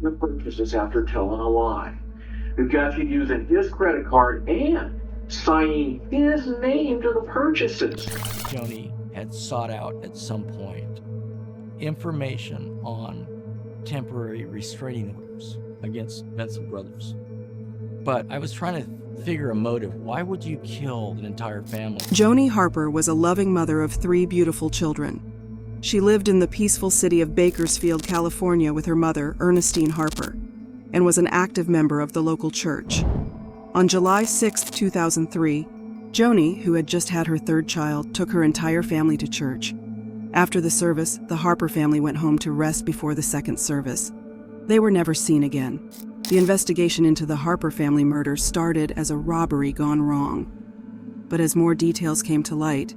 the purchases after telling a lie. We've got you using his credit card and signing his name to the purchases. Joanie had sought out at some point information on temporary restraining orders against Vincent Brothers. But I was trying to figure a motive. Why would you kill an entire family? Joanie Harper was a loving mother of 3 beautiful children. She lived in the peaceful city of Bakersfield, California with her mother, Ernestine Harper, and was an active member of the local church. On July 6, 2003, Joanie, who had just had her 3rd child, took her entire family to church. After the service, the Harper family went home to rest before the 2nd service. They were never seen again. The investigation into the Harper family murder started as a robbery gone wrong. But as more details came to light,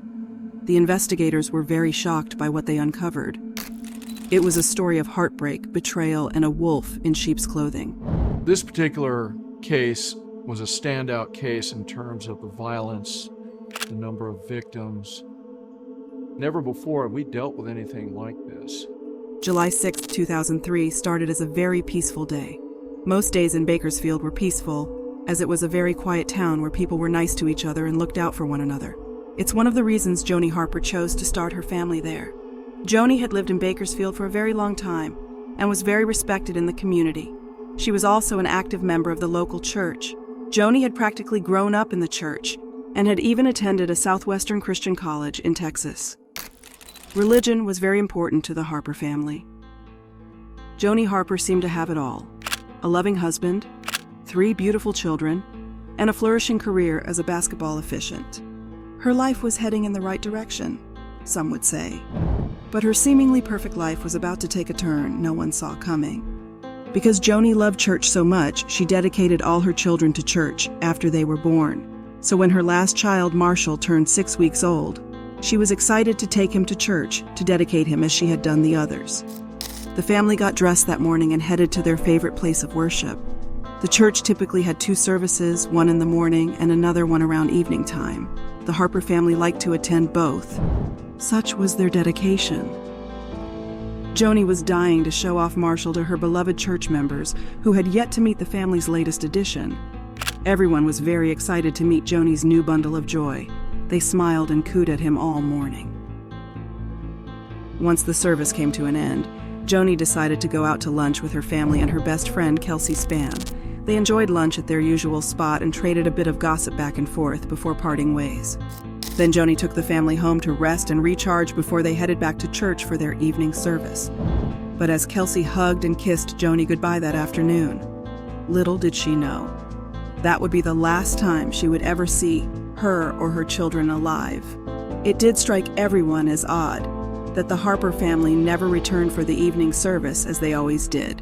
the investigators were very shocked by what they uncovered. It was a story of heartbreak, betrayal, and a wolf in sheep's clothing. This particular case was a standout case in terms of the violence, the number of victims. Never before have we dealt with anything like this. July 6, 2003 started as a very peaceful day. Most days in Bakersfield were peaceful, as it was a very quiet town where people were nice to each other and looked out for one another. It's one of the reasons Joanie Harper chose to start her family there. Joanie had lived in Bakersfield for a very long time and was very respected in the community. She was also an active member of the local church. Joanie had practically grown up in the church and had even attended a Southwestern Christian college in Texas. Religion was very important to the Harper family. Joanie Harper seemed to have it all: a loving husband, 3 beautiful children, and a flourishing career as a basketball officiant. Her life was heading in the right direction, some would say. But her seemingly perfect life was about to take a turn no one saw coming. Because Joanie loved church so much, she dedicated all her children to church after they were born. So when her last child, Marshall, turned 6 weeks old, she was excited to take him to church to dedicate him as she had done the others. The family got dressed that morning and headed to their favorite place of worship. The church typically had 2 services, one in the morning and another one around evening time. The Harper family liked to attend both. Such was their dedication. Joanie was dying to show off Marshall to her beloved church members, who had yet to meet the family's latest addition. Everyone was very excited to meet Joanie's new bundle of joy. They smiled and cooed at him all morning. Once the service came to an end, Joanie decided to go out to lunch with her family and her best friend, Kelsey Spann. They enjoyed lunch at their usual spot and traded a bit of gossip back and forth before parting ways. Then Joanie took the family home to rest and recharge before they headed back to church for their evening service. But as Kelsey hugged and kissed Joanie goodbye that afternoon, little did she know, that would be the last time she would ever see her or her children alive. It did strike everyone as odd that the Harper family never returned for the evening service as they always did.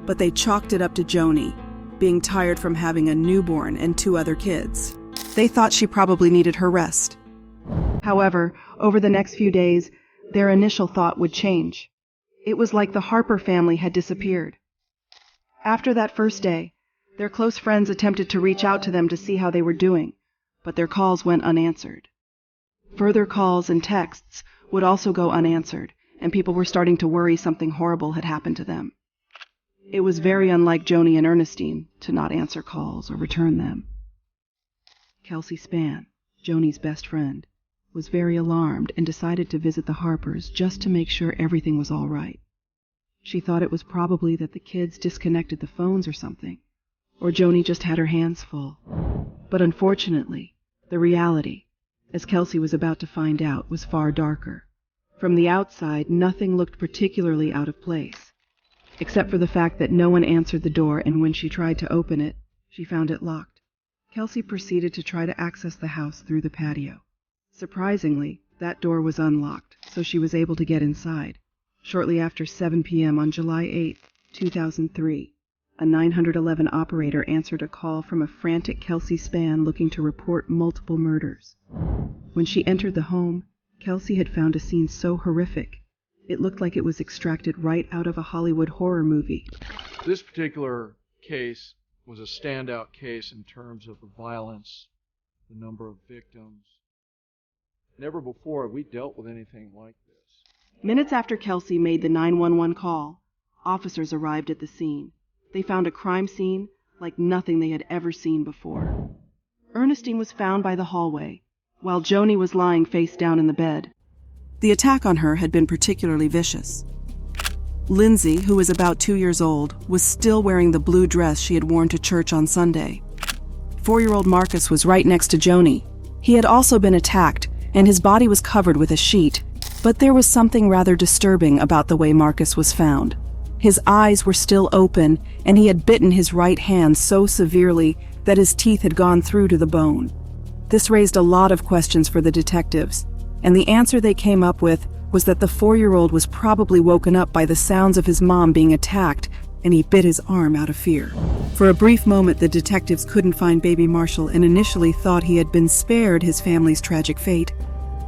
But they chalked it up to Joanie being tired from having a newborn and 2 other kids. They thought she probably needed her rest. However, over the next few days, their initial thought would change. It was like the Harper family had disappeared. After that first day, their close friends attempted to reach out to them to see how they were doing, but their calls went unanswered. Further calls and texts would also go unanswered, and people were starting to worry something horrible had happened to them. It was very unlike Joanie and Ernestine to not answer calls or return them. Kelsey Spann, Joanie's best friend, was very alarmed and decided to visit the Harpers just to make sure everything was all right. She thought it was probably that the kids disconnected the phones or something, or Joanie just had her hands full. But unfortunately, the reality, as Kelsey was about to find out, was far darker. From the outside, nothing looked particularly out of place, except for the fact that no one answered the door, and when she tried to open it, she found it locked. Kelsey proceeded to try to access the house through the patio. Surprisingly, that door was unlocked, so she was able to get inside. Shortly after 7 p.m. on July 8, 2003, a 911 operator answered a call from a frantic Kelsey Spann looking to report multiple murders. When she entered the home, Kelsey had found a scene so horrific, it looked like it was extracted right out of a Hollywood horror movie. This particular case was a standout case in terms of the violence, the number of victims. Never before have we dealt with anything like this. Minutes after Kelsey made the 911 call, Officers arrived at the scene. They found a crime scene like nothing they had ever seen before. Ernestine was found by the hallway, while Joanie was lying face down in the bed. The attack on her had been particularly vicious. Lindsay, who was about 2 years old, was still wearing the blue dress she had worn to church on Sunday. 4-year-old Marcus was right next to Joanie. He had also been attacked, and his body was covered with a sheet, but there was something rather disturbing about the way Marcus was found. His eyes were still open, and he had bitten his right hand so severely that his teeth had gone through to the bone. This raised a lot of questions for the detectives, and the answer they came up with was that the 4-year-old was probably woken up by the sounds of his mom being attacked, and he bit his arm out of fear. For a brief moment, the detectives couldn't find baby Marshall and initially thought he had been spared his family's tragic fate.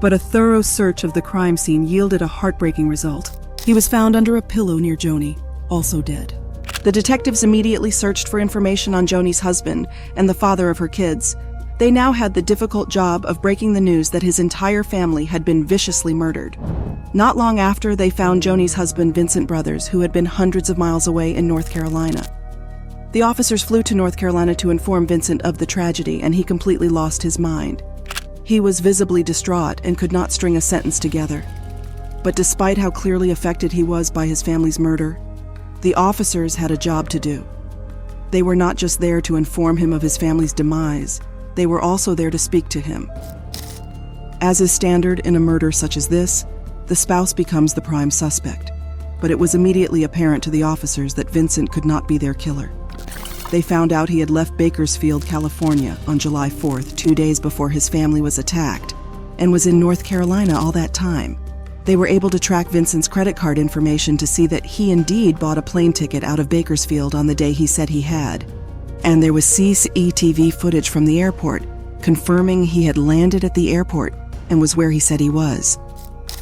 But a thorough search of the crime scene yielded a heartbreaking result. He was found under a pillow near Joanie, also dead. The detectives immediately searched for information on Joanie's husband and the father of her kids. They now had the difficult job of breaking the news that his entire family had been viciously murdered. Not long after, they found Joanie's husband, Vincent Brothers, who had been hundreds of miles away in North Carolina. The officers flew to North Carolina to inform Vincent of the tragedy, and he completely lost his mind. He was visibly distraught and could not string a sentence together. But despite how clearly affected he was by his family's murder, the officers had a job to do. They were not just there to inform him of his family's demise, they were also there to speak to him. As is standard in a murder such as this, the spouse becomes the prime suspect, but it was immediately apparent to the officers that Vincent could not be their killer. They found out he had left Bakersfield, California on July 4th, 2 days before his family was attacked, and was in North Carolina all that time. They were able to track Vincent's credit card information to see that he indeed bought a plane ticket out of Bakersfield on the day he said he had. And there was CCTV footage from the airport, confirming he had landed at the airport and was where he said he was.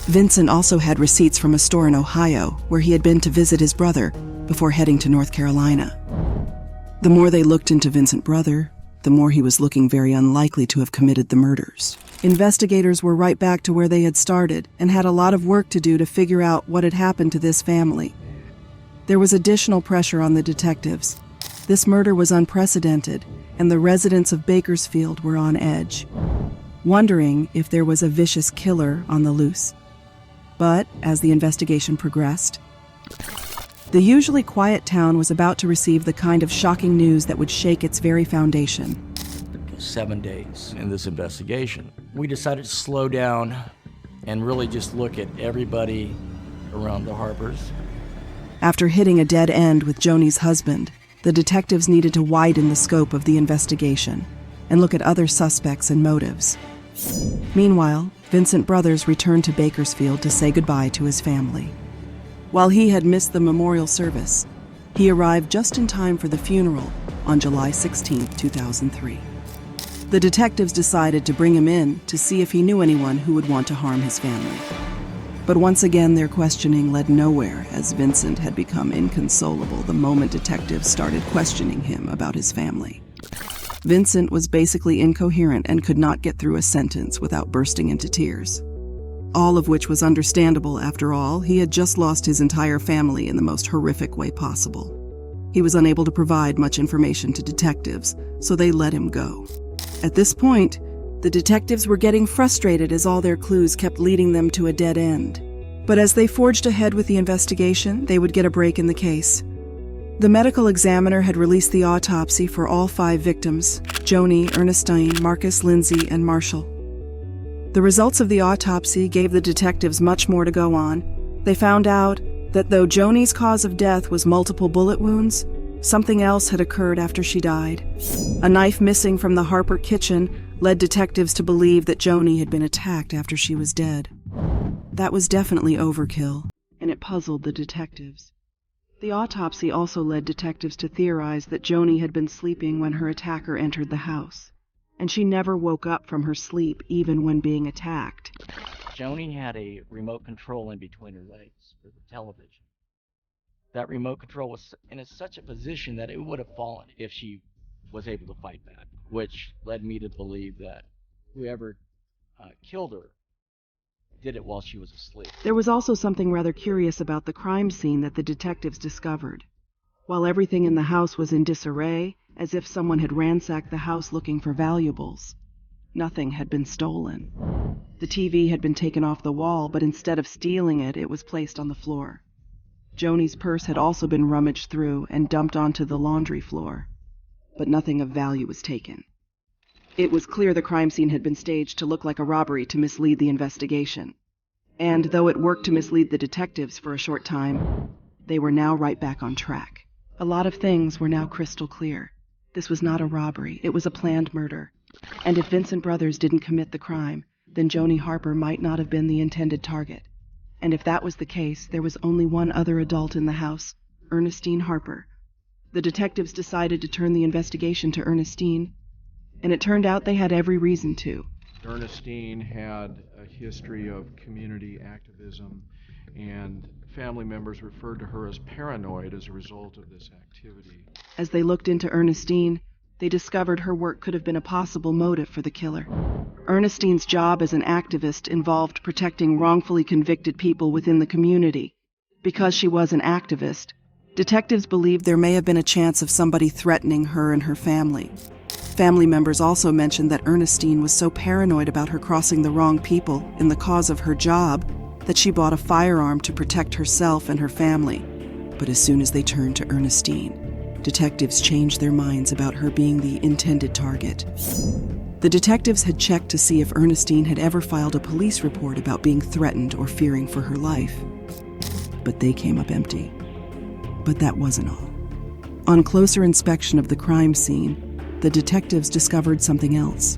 Vincent also had receipts from a store in Ohio where he had been to visit his brother before heading to North Carolina. The more they looked into Vincent Brother, the more he was looking very unlikely to have committed the murders. Investigators were right back to where they had started and had a lot of work to do to figure out what had happened to this family. There was additional pressure on the detectives. This murder was unprecedented, and the residents of Bakersfield were on edge, wondering if there was a vicious killer on the loose. But as the investigation progressed, the usually quiet town was about to receive the kind of shocking news that would shake its very foundation. 7 days in this investigation, we decided to slow down and really just look at everybody around the Harpers. After hitting a dead end with Joanie's husband, the detectives needed to widen the scope of the investigation and look at other suspects and motives. Meanwhile, Vincent Brothers returned to Bakersfield to say goodbye to his family. While he had missed the memorial service, he arrived just in time for the funeral on July 16, 2003. The detectives decided to bring him in to see if he knew anyone who would want to harm his family. But once again, their questioning led nowhere, as Vincent had become inconsolable the moment detectives started questioning him about his family. Vincent was basically incoherent and could not get through a sentence without bursting into tears. All of which was understandable, after all. He had just lost his entire family in the most horrific way possible. He was unable to provide much information to detectives, so they let him go. At this point, the detectives were getting frustrated as all their clues kept leading them to a dead end. But as they forged ahead with the investigation, they would get a break in the case. The medical examiner had released the autopsy for all 5 victims: Joanie, Ernestine, Marcus, Lindsay, and Marshall. The results of the autopsy gave the detectives much more to go on. They found out that though Joanie's cause of death was multiple bullet wounds, something else had occurred after she died. A knife missing from the Harper kitchen led detectives to believe that Joanie had been attacked after she was dead. That was definitely overkill, and it puzzled the detectives. The autopsy also led detectives to theorize that Joanie had been sleeping when her attacker entered the house, and she never woke up from her sleep even when being attacked. Joanie had a remote control in between her legs for the television. That remote control was in such a position that it would have fallen if she was able to fight back, which led me to believe that whoever killed her did it while she was asleep. There was also something rather curious about the crime scene that the detectives discovered. While everything in the house was in disarray, as if someone had ransacked the house looking for valuables, nothing had been stolen. The TV had been taken off the wall, but instead of stealing it, it was placed on the floor. Joanie's purse had also been rummaged through and dumped onto the laundry floor, but nothing of value was taken. It was clear the crime scene had been staged to look like a robbery to mislead the investigation. And though it worked to mislead the detectives for a short time, they were now right back on track. A lot of things were now crystal clear. This was not a robbery, it was a planned murder. And if Vincent Brothers didn't commit the crime, then Joanie Harper might not have been the intended target. And if that was the case, there was only one other adult in the house, Ernestine Harper. The detectives decided to turn the investigation to Ernestine, and it turned out they had every reason to. Ernestine had a history of community activism, and family members referred to her as paranoid as a result of this activity. As they looked into Ernestine, they discovered her work could have been a possible motive for the killer. Ernestine's job as an activist involved protecting wrongfully convicted people within the community. Because she was an activist, detectives believed there may have been a chance of somebody threatening her and her family. Family members also mentioned that Ernestine was so paranoid about her crossing the wrong people in the cause of her job that she bought a firearm to protect herself and her family. But as soon as they turned to Ernestine, detectives changed their minds about her being the intended target. The detectives had checked to see if Ernestine had ever filed a police report about being threatened or fearing for her life. But they came up empty. But that wasn't all. On closer inspection of the crime scene, the detectives discovered something else.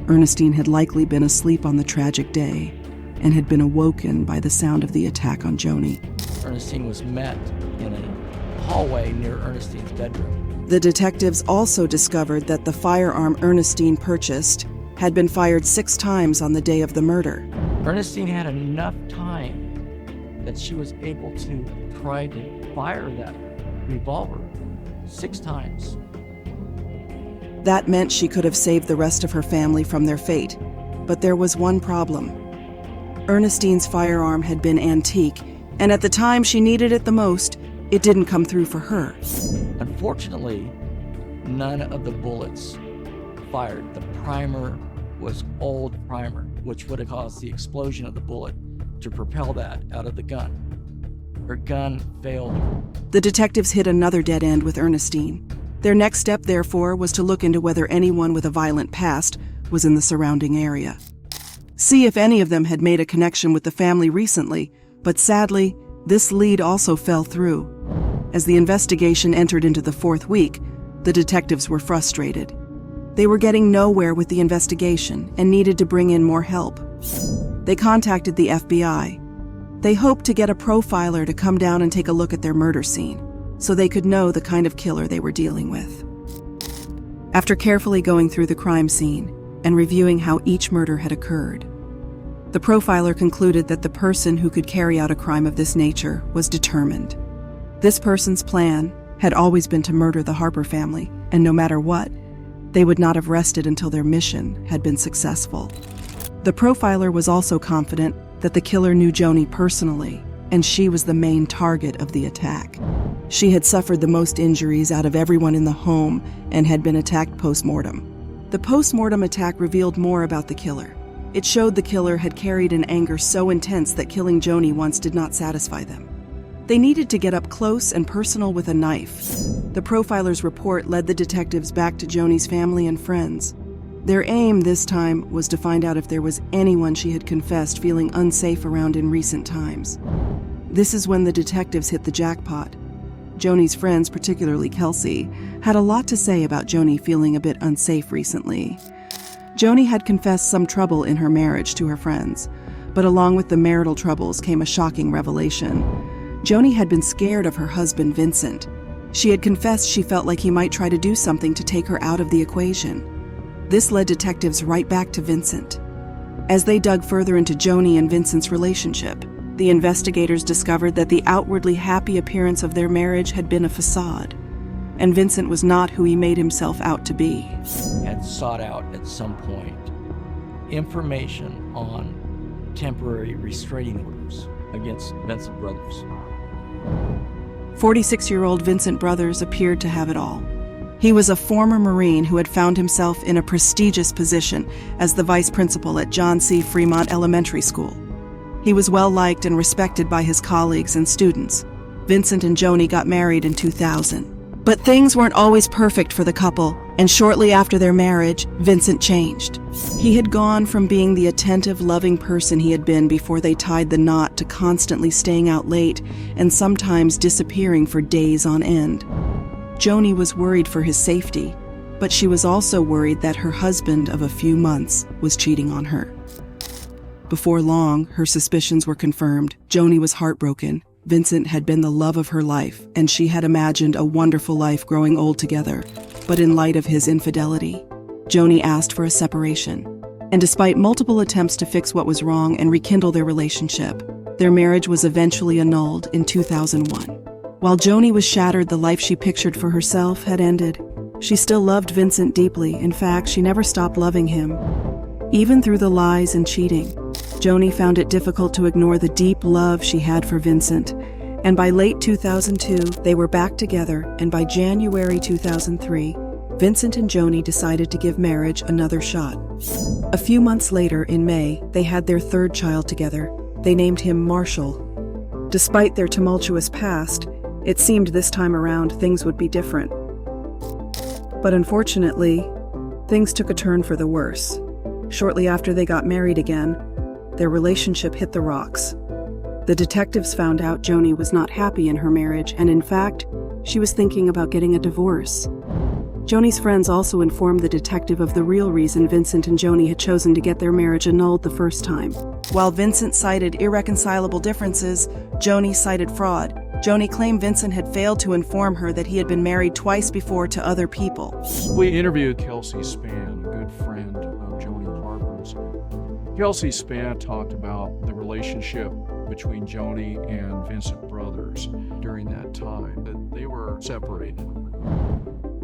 Ernestine had likely been asleep on the tragic day and had been awoken by the sound of the attack on Joanie. Ernestine was met in a hallway near Ernestine's bedroom. The detectives also discovered that the firearm Ernestine purchased had been fired 6 times on the day of the murder. Ernestine had enough time that she was able to try to fire that revolver 6 times. That meant she could have saved the rest of her family from their fate. But there was one problem. Ernestine's firearm had been antique, and at the time she needed it the most, it didn't come through for her. Unfortunately, none of the bullets fired. The primer was old primer, which would have caused the explosion of the bullet to propel that out of the gun. Her gun failed her. The detectives hit another dead end with Ernestine. Their next step, therefore, was to look into whether anyone with a violent past was in the surrounding area. See if any of them had made a connection with the family recently, but sadly, this lead also fell through. As the investigation entered into the 4th week, the detectives were frustrated. They were getting nowhere with the investigation and needed to bring in more help. They contacted the FBI. They hoped to get a profiler to come down and take a look at their murder scene, so they could know the kind of killer they were dealing with. After carefully going through the crime scene and reviewing how each murder had occurred, the profiler concluded that the person who could carry out a crime of this nature was determined. This person's plan had always been to murder the Harper family, and no matter what, they would not have rested until their mission had been successful. The profiler was also confident that the killer knew Joanie personally, and she was the main target of the attack. She had suffered the most injuries out of everyone in the home and had been attacked post-mortem. The post-mortem attack revealed more about the killer. It showed the killer had carried an anger so intense that killing Joanie once did not satisfy them. They needed to get up close and personal with a knife. The profiler's report led the detectives back to Joanie's family and friends. Their aim this time was to find out if there was anyone she had confessed feeling unsafe around in recent times. This is when the detectives hit the jackpot. Joanie's friends, particularly Kelsey, had a lot to say about Joanie feeling a bit unsafe recently. Joanie had confessed some trouble in her marriage to her friends, but along with the marital troubles came a shocking revelation. Joanie had been scared of her husband, Vincent. She had confessed she felt like he might try to do something to take her out of the equation. This led detectives right back to Vincent. As they dug further into Joanie and Vincent's relationship, the investigators discovered that the outwardly happy appearance of their marriage had been a facade, and Vincent was not who he made himself out to be. Had sought out at some point information on temporary restraining orders against Vincent Brothers. 46-year-old Vincent Brothers appeared to have it all. He was a former Marine who had found himself in a prestigious position as the vice principal at John C. Fremont Elementary School. He was well-liked and respected by his colleagues and students. Vincent and Joanie got married in 2000. But things weren't always perfect for the couple, and shortly after their marriage, Vincent changed. He had gone from being the attentive, loving person he had been before they tied the knot to constantly staying out late and sometimes disappearing for days on end. Joanie was worried for his safety, but she was also worried that her husband of a few months was cheating on her. Before long, her suspicions were confirmed. Joanie was heartbroken. Vincent had been the love of her life, and she had imagined a wonderful life growing old together. But in light of his infidelity, Joanie asked for a separation. And despite multiple attempts to fix what was wrong and rekindle their relationship, their marriage was eventually annulled in 2001. While Joanie was shattered, the life she pictured for herself had ended. She still loved Vincent deeply. In fact, she never stopped loving him. Even through the lies and cheating, Joanie found it difficult to ignore the deep love she had for Vincent, and by late 2002, they were back together, and by January 2003, Vincent and Joanie decided to give marriage another shot. A few months later, in May, they had their third child together. They named him Marshall. Despite their tumultuous past, it seemed this time around things would be different. But unfortunately, things took a turn for the worse. Shortly after they got married again, their relationship hit the rocks. The detectives found out Joanie was not happy in her marriage, and in fact, she was thinking about getting a divorce. Joanie's friends also informed the detective of the real reason Vincent and Joanie had chosen to get their marriage annulled the first time. While Vincent cited irreconcilable differences, Joanie cited fraud. Joanie claimed Vincent had failed to inform her that he had been married twice before to other people. We interviewed Kelsey Spann, a good friend of Joanie Harper's. Kelsey Spann talked about the relationship between Joanie and Vincent Brothers during that time, that they were separated.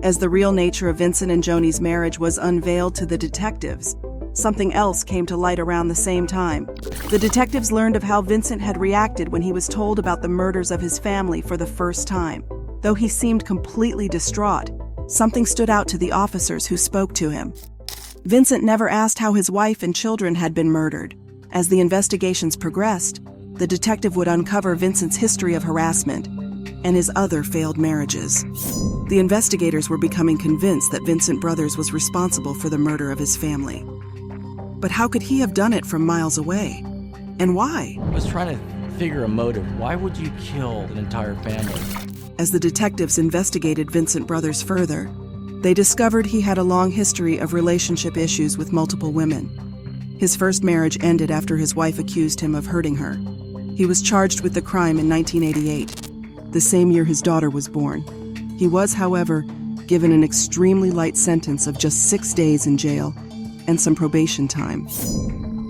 As the real nature of Vincent and Joanie's marriage was unveiled to the detectives, something else came to light around the same time. The detectives learned of how Vincent had reacted when he was told about the murders of his family for the first time. Though he seemed completely distraught, something stood out to the officers who spoke to him. Vincent never asked how his wife and children had been murdered. As the investigations progressed, the detective would uncover Vincent's history of harassment and his other failed marriages. The investigators were becoming convinced that Vincent Brothers was responsible for the murder of his family. But how could he have done it from miles away? And why? I was trying to figure a motive. Why would you kill an entire family? As the detectives investigated Vincent Brothers further, they discovered he had a long history of relationship issues with multiple women. His first marriage ended after his wife accused him of hurting her. He was charged with the crime in 1988, the same year his daughter was born. He was, however, given an extremely light sentence of just 6 days in jail and some probation time.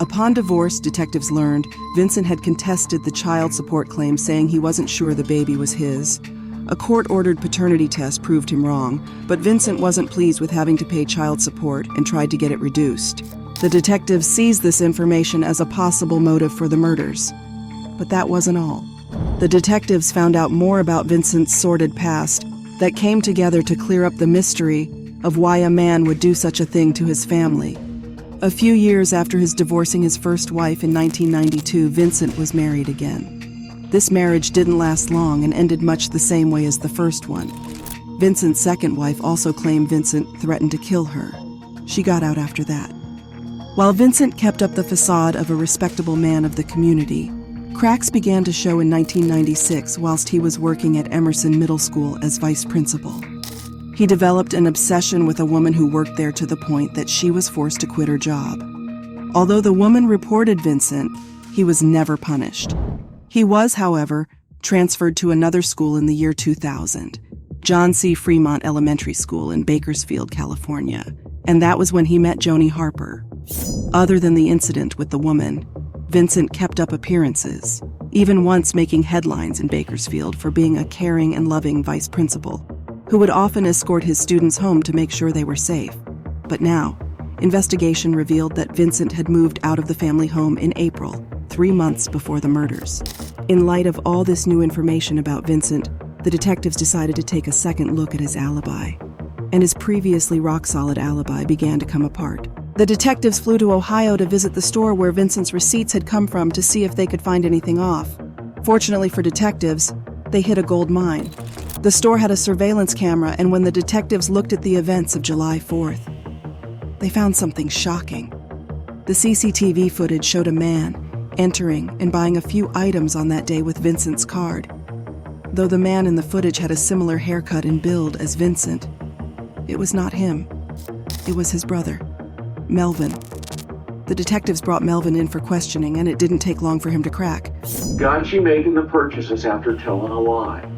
Upon divorce, detectives learned Vincent had contested the child support claim, saying he wasn't sure the baby was his. A court-ordered paternity test proved him wrong, but Vincent wasn't pleased with having to pay child support and tried to get it reduced. The detectives seized this information as a possible motive for the murders. But that wasn't all. The detectives found out more about Vincent's sordid past that came together to clear up the mystery of why a man would do such a thing to his family. A few years after his divorcing his first wife in 1992, Vincent was married again. This marriage didn't last long and ended much the same way as the first one. Vincent's second wife also claimed Vincent threatened to kill her. She got out after that. While Vincent kept up the facade of a respectable man of the community, cracks began to show in 1996 whilst he was working at Emerson Middle School as vice principal. He developed an obsession with a woman who worked there to the point that she was forced to quit her job. Although the woman reported Vincent, he was never punished. He was, however, transferred to another school in the year 2000, John C. Fremont Elementary School in Bakersfield, California, and that was when he met Joanie Harper. Other than the incident with the woman, Vincent kept up appearances, even once making headlines in Bakersfield for being a caring and loving vice principal, who would often escort his students home to make sure they were safe. But now, investigation revealed that Vincent had moved out of the family home in April, 3 months before the murders. In light of all this new information about Vincent, the detectives decided to take a second look at his alibi. And his previously rock-solid alibi began to come apart. The detectives flew to Ohio to visit the store where Vincent's receipts had come from to see if they could find anything off. Fortunately for detectives, they hit a gold mine. The store had a surveillance camera, and when the detectives looked at the events of July 4th, they found something shocking. The CCTV footage showed a man entering and buying a few items on that day with Vincent's card. Though the man in the footage had a similar haircut and build as Vincent, it was not him. It was his brother, Melvin. The detectives brought Melvin in for questioning, and it didn't take long for him to crack. Got you making the purchases after telling a lie.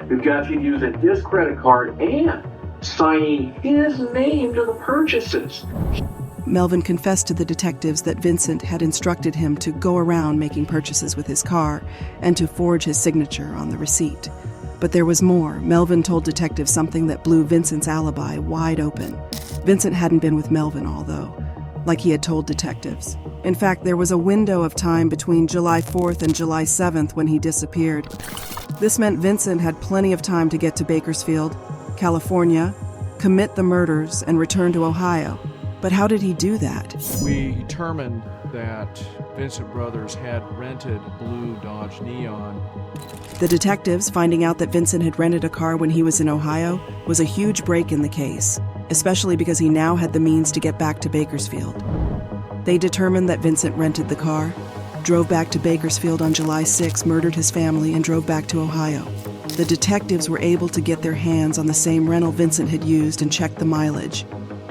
We've got you using his credit card and signing his name to the purchases. Melvin confessed to the detectives that Vincent had instructed him to go around making purchases with his car and to forge his signature on the receipt. But there was more. Melvin told detectives something that blew Vincent's alibi wide open. Vincent hadn't been with Melvin, although, like he had told detectives. In fact, there was a window of time between July 4th and July 7th when he disappeared. This meant Vincent had plenty of time to get to Bakersfield, California, commit the murders, and return to Ohio. But how did he do that? We determined that Vincent Brothers had rented a blue Dodge Neon. The detectives, finding out that Vincent had rented a car when he was in Ohio, was a huge break in the case, especially because he now had the means to get back to Bakersfield. They determined that Vincent rented the car, drove back to Bakersfield on July 6, murdered his family, and drove back to Ohio. The detectives were able to get their hands on the same rental Vincent had used and check the mileage.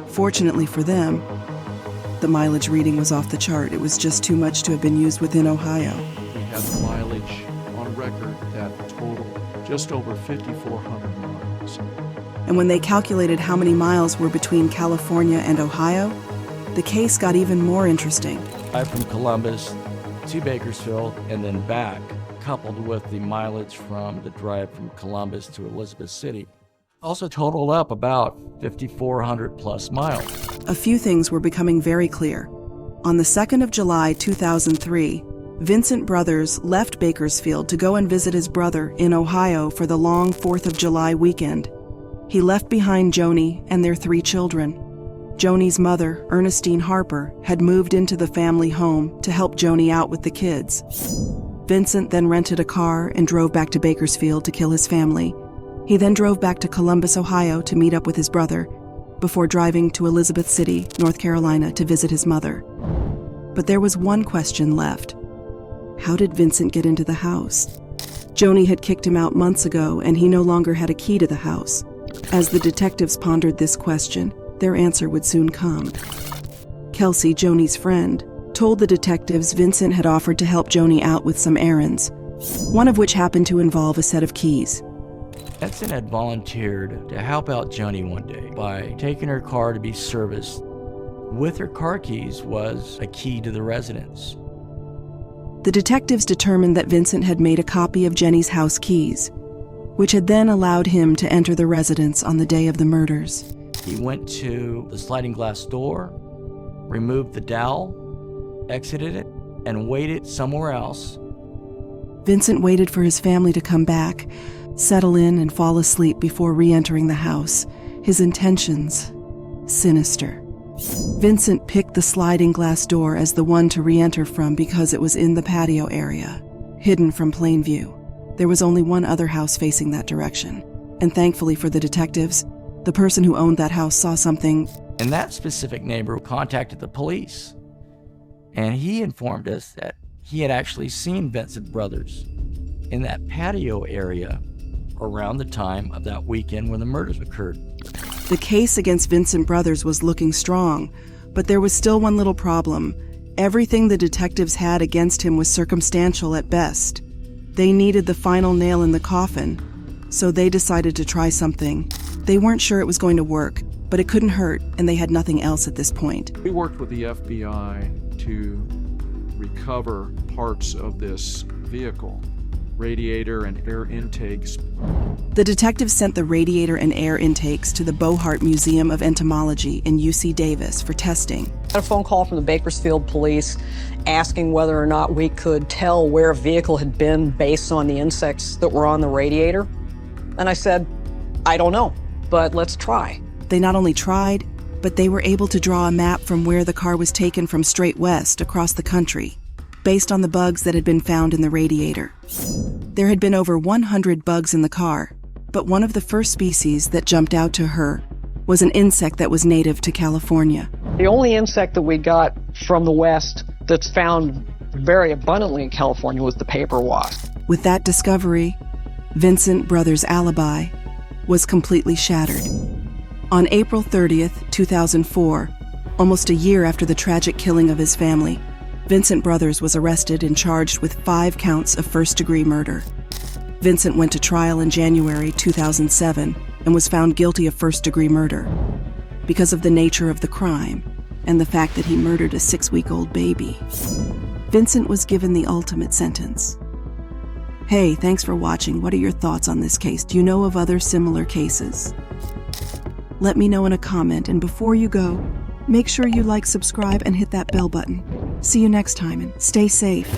Fortunately for them, the mileage reading was off the chart. It was just too much to have been used within Ohio. We had the mileage on record that totaled just over 5,400 miles. And when they calculated how many miles were between California and Ohio, the case got even more interesting. Drive from Columbus to Bakersfield and then back, coupled with the mileage from the drive from Columbus to Elizabeth City, also totaled up about 5,400 plus miles. A few things were becoming very clear. On the 2nd of July 2003, Vincent Brothers left Bakersfield to go and visit his brother in Ohio for the long 4th of July weekend. He left behind Joanie and their 3 children. Joanie's mother, Ernestine Harper, had moved into the family home to help Joanie out with the kids. Vincent then rented a car and drove back to Bakersfield to kill his family. He then drove back to Columbus, Ohio to meet up with his brother, before driving to Elizabeth City, North Carolina to visit his mother. But there was one question left. How did Vincent get into the house? Joanie had kicked him out months ago, and he no longer had a key to the house. As the detectives pondered this question, their answer would soon come. Kelsey, Joanie's friend, told the detectives Vincent had offered to help Joanie out with some errands, one of which happened to involve a set of keys. Vincent had volunteered to help out Joanie one day by taking her car to be serviced. With her car keys was a key to the residence. The detectives determined that Vincent had made a copy of Jenny's house keys, which had then allowed him to enter the residence on the day of the murders. He went to the sliding glass door, removed the dowel, exited it, and waited somewhere else. Vincent waited for his family to come back, settle in, and fall asleep before re-entering the house. His intentions, sinister. Vincent picked the sliding glass door as the one to re-enter from because it was in the patio area, hidden from plain view. There was only one other house facing that direction, and thankfully for the detectives, the person who owned that house saw something. And that specific neighbor contacted the police, and he informed us that he had actually seen Vincent Brothers in that patio area around the time of that weekend when the murders occurred. The case against Vincent Brothers was looking strong, but there was still one little problem. Everything the detectives had against him was circumstantial at best. They needed the final nail in the coffin, so they decided to try something. They weren't sure it was going to work, but it couldn't hurt, and they had nothing else at this point. We worked with the FBI to recover parts of this vehicle. radiator and air intakes. The detective sent the radiator and air intakes to the Bohart Museum of Entomology in UC Davis for testing. I got a phone call from the Bakersfield police asking whether or not we could tell where a vehicle had been based on the insects that were on the radiator. And I said, I don't know, but let's try. They not only tried, but they were able to draw a map from where the car was taken from straight west across the country, based on the bugs that had been found in the radiator. There had been over 100 bugs in the car, but one of the first species that jumped out to her was an insect that was native to California. The only insect that we got from the west that's found very abundantly in California was the paper wasp. With that discovery, Vincent Brothers' alibi was completely shattered. On April 30th, 2004, almost a year after the tragic killing of his family, Vincent Brothers was arrested and charged with 5 counts of first-degree murder. Vincent went to trial in January 2007 and was found guilty of first-degree murder because of the nature of the crime and the fact that he murdered a 6-week-old baby. Vincent was given the ultimate sentence. Hey, thanks for watching. What are your thoughts on this case? Do you know of other similar cases? Let me know in a comment, and before you go, make sure you like, subscribe, and hit that bell button. See you next time, and stay safe.